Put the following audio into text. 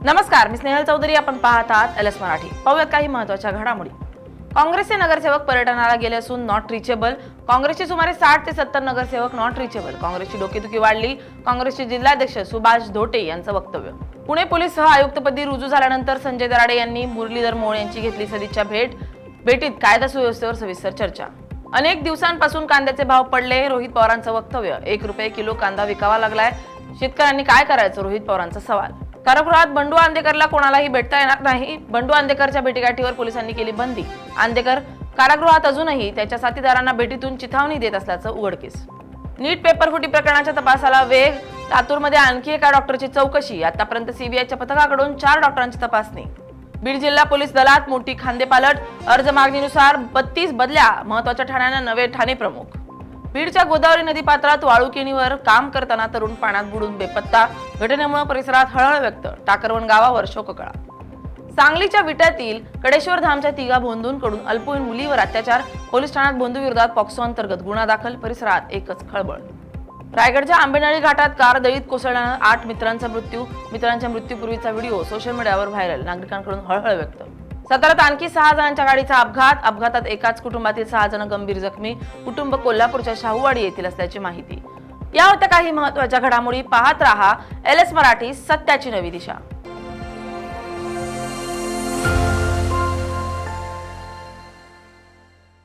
नमस्कार, मी स्नेहल चौधरी. आपण पाहत आहात एलएस मराठी. पाहूयात काही महत्त्वाच्या घडामोडी. काँग्रेसचे नगरसेवक पर्यटनाला गेले असून नॉट रिचेबल. काँग्रेसचे सुमारे 60 ते 70 नगरसेवक नॉट रिचेबल. काँग्रेसची डोकेदुखी वाढली. काँग्रेसचे जिल्हाध्यक्ष सुभाष धोटे यांचं वक्तव्य. पुणे पोलीस सह आयुक्तपदी रुजू झाल्यानंतर संजय दराडे यांनी मुरलीधर मोळ यांची घेतली सदिच्छा भेट. भेटीत कायदा सुव्यवस्थेवर सविस्तर चर्चा. अनेक दिवसांपासून कांद्याचे भाव पडले. रोहित पवारांचं वक्तव्य. 1 रुपये किलो कांदा विकावा लागलाय. शेतकऱ्यांनी काय करायचं? रोहित पवारांचा सवाल. कारागृहात बंडू आंदेकरला कोणालाही भेटता येणार नाही. बंडू आंदेकरच्या भेटीगाठीवर पोलिसांनी केली बंदी. आंदेकर कारागृहात अजूनही त्याच्या साथीदारांना भेटीतून चिथावणी देत असल्याचं उघडकीस. नीट पेपरफुटी प्रकरणाच्या तपासाला वेग. लातूरमध्ये आणखी एका डॉक्टरची चौकशी. आतापर्यंत सीबीआयच्या पथकाकडून 4 डॉक्टरांची तपासणी. बीड जिल्हा पोलीस दलात मोठी खांदेपालट. अर्ज मागणीनुसार 32 बदल्या. महत्वाच्या ठाण्यानं नवे ठाणे प्रमुख. बीडच्या गोदावरी नदी पात्रात वाळू केणीवर काम करताना तरुण पाण्यात बुडून बेपत्ता. घटनेमुळे परिसरात हळहळ व्यक्त. टाकरवण गावावर शोककळा. सांगलीच्या विट्यातील कडेश्वर धामच्या तिघा भोंदूंकडून अल्पवयीन मुलीवर अत्याचार. पोलीस ठाण्यात भोंदू विरोधात पॉक्सो अंतर्गत गुन्हा दाखल. परिसरात एकच खळबळ. रायगडच्या आंबेनळी घाटात कार दळीत कोसळल्यानं 8 मित्रांचा मृत्यू. मित्रांच्या मृत्यूपूर्वीचा व्हिडिओ सोशल मीडियावर व्हायरल. नागरिकांकडून हळहळ व्यक्त. साताऱ्यात आणखी 6 जणांच्या गाडीचा अपघात. अपघातात एकाच कुटुंबातील 6 जण गंभीर जखमी. कुटुंब कोल्हापूरच्या शाहूवाडी येथील असल्याची माहिती. या होत्या काही महत्त्वाच्या घडामोडी. पाहत रहा एलएस मराठी, सत्याची नवी दिशा.